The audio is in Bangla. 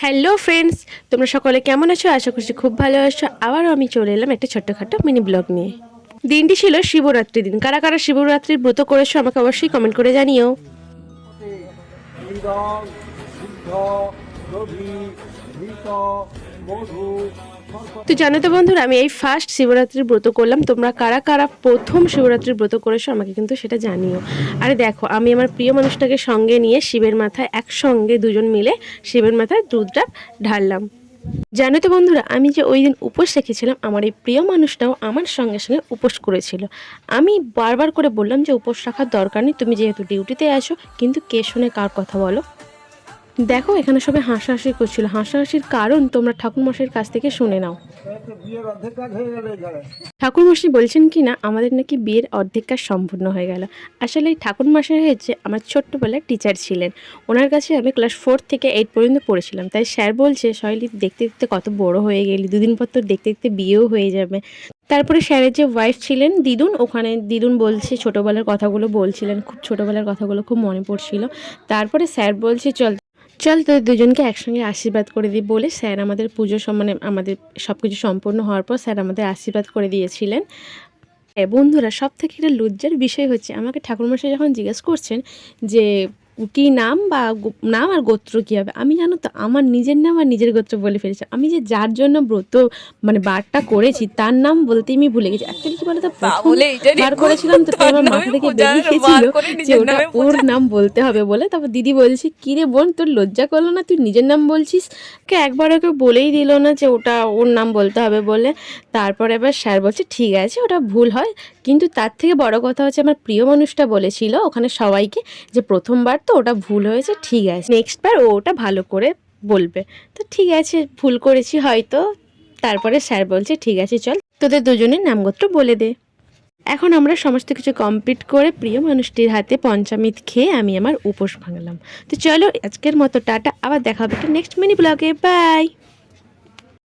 হ্যালো ফ্রেন্ডস, তোমরা সকলে কেমন আছো? আশা করছি খুব ভালো আছো। আবারও আমি চলে এলাম একটা ছোট্টখাটো মিনি ব্লগ নিয়ে। দিনটি ছিল শিবরাত্রির দিন। কারা কারা শিবরাত্রির ব্রত করেছো আমাকে অবশ্যই কমেন্ট করে জানিও। তো জানো তো বন্ধুরা, আমি এই ফার্স্ট শিবরাত্রির ব্রত করলাম। তোমরা কারা কারা প্রথম শিবরাত্রির ব্রত করেছো আমাকে কিন্তু সেটা জানিও। আরে দেখো, আমি আমার প্রিয় মানুষটাকে সঙ্গে নিয়ে শিবের মাথায় একসঙ্গে দুজন মিলে শিবের মাথায় দুধটা ঢাললাম। জানো তো বন্ধুরা, আমি যে ওই দিন উপোস রেখেছিলাম, আমার এই প্রিয় মানুষটাও আমার সঙ্গে সঙ্গে উপোস করেছিল। আমি বারবার করে বললাম যে উপোস রাখার দরকার নেই, তুমি যেহেতু ডিউটিতে আছো। কিন্তু কে শোনে কার কথা বলো? দেখো, এখানে সবাই হাসাহাসি করছিল। হাসাহাসির কারণ তোমরা ঠাকুরমশাইয়ের কাছ থেকে শুনে নাও। ঠাকুরমশাই বলছেন কি না আমাদের নাকি বিয়ের অর্ধেক কাজ সম্পূর্ণ হয়ে গেল। আসলে এই ঠাকুরমশাই হচ্ছে আমার ছোট্টবেলার টিচার ছিলেন। ওনার কাছে আমি ক্লাস 4 থেকে 8 পর্যন্ত পড়েছিলাম। তাই স্যার বলছে, শৈলী দেখতে দেখতে কত বড় হয়ে গেলি, দুদিন পর তো দেখতে দেখতে বিয়েও হয়ে যাবে। তারপরে স্যারের যে ওয়াইফ ছিলেন দিদুন, ওখানে দিদুন বলছে ছোটোবেলার কথাগুলো বলছিলেন, খুব ছোটোবেলার কথাগুলো খুব মনে পড়ছিল। তারপরে স্যার বলছে চল চল তোদের দুজনকে একসঙ্গে আশীর্বাদ করে দিই বলে স্যার আমাদের পুজো মানে আমাদের সব কিছু সম্পূর্ণ হওয়ার পর স্যার আমাদের আশীর্বাদ করে দিয়েছিলেন। বন্ধুরা, সব থেকে একটা লজ্জার বিষয় হচ্ছে, আমাকে ঠাকুরমশাই যখন জিজ্ঞেস করছেন যে কী নাম বা নাম আর গোত্র কী হবে, আমি জানো তো আমার নিজের নাম আর নিজের গোত্র বলে ফেলেছি। আমি যে যার জন্য ব্রত মানে বারটা করেছি তার নাম বলতেই আমি ভুলে গেছি। অ্যাকচুয়ালি কী বলতো, বার করেছিলাম তো আমার মাথা থেকে বেরিয়ে গেছিল যে ওটা ওর নাম বলতে হবে বলে। তারপর দিদি বলছি, কী রে বোন, তোর লজ্জা করলো না? তুই নিজের নাম বলছিস। কে একবার ওকে বলেই দিল না যে ওটা ওর নাম বলতে হবে বলে। তারপরে এবার স্যার বলছে ঠিক আছে, ওটা ভুল হয়, কিন্তু তার থেকে বড় কথা হচ্ছে আমার প্রিয় মানুষটা বলেছিল ওখানে সবাইকে যে প্রথমবার তো ওটা ভুল হয়েছে, ঠিক আছে নেক্সট বার ও ওটা ভালো করে বলবে। তো ঠিক আছে, ভুল করেছি হয়তো। তারপরে স্যার বলছে ঠিক আছে চল তোদের দুজনের নামগোত্র বলে দে। এখন আমরা সমস্ত কিছু কমপ্লিট করে প্রিয় মানুষটির হাতে পঞ্চামৃত খেয়ে আমি আমার উপোস ভাঙলাম। তো চলো আজকের মতো টাটা, আবার দেখা হবে একটা নেক্সট মিনি ব্লগে। বাই।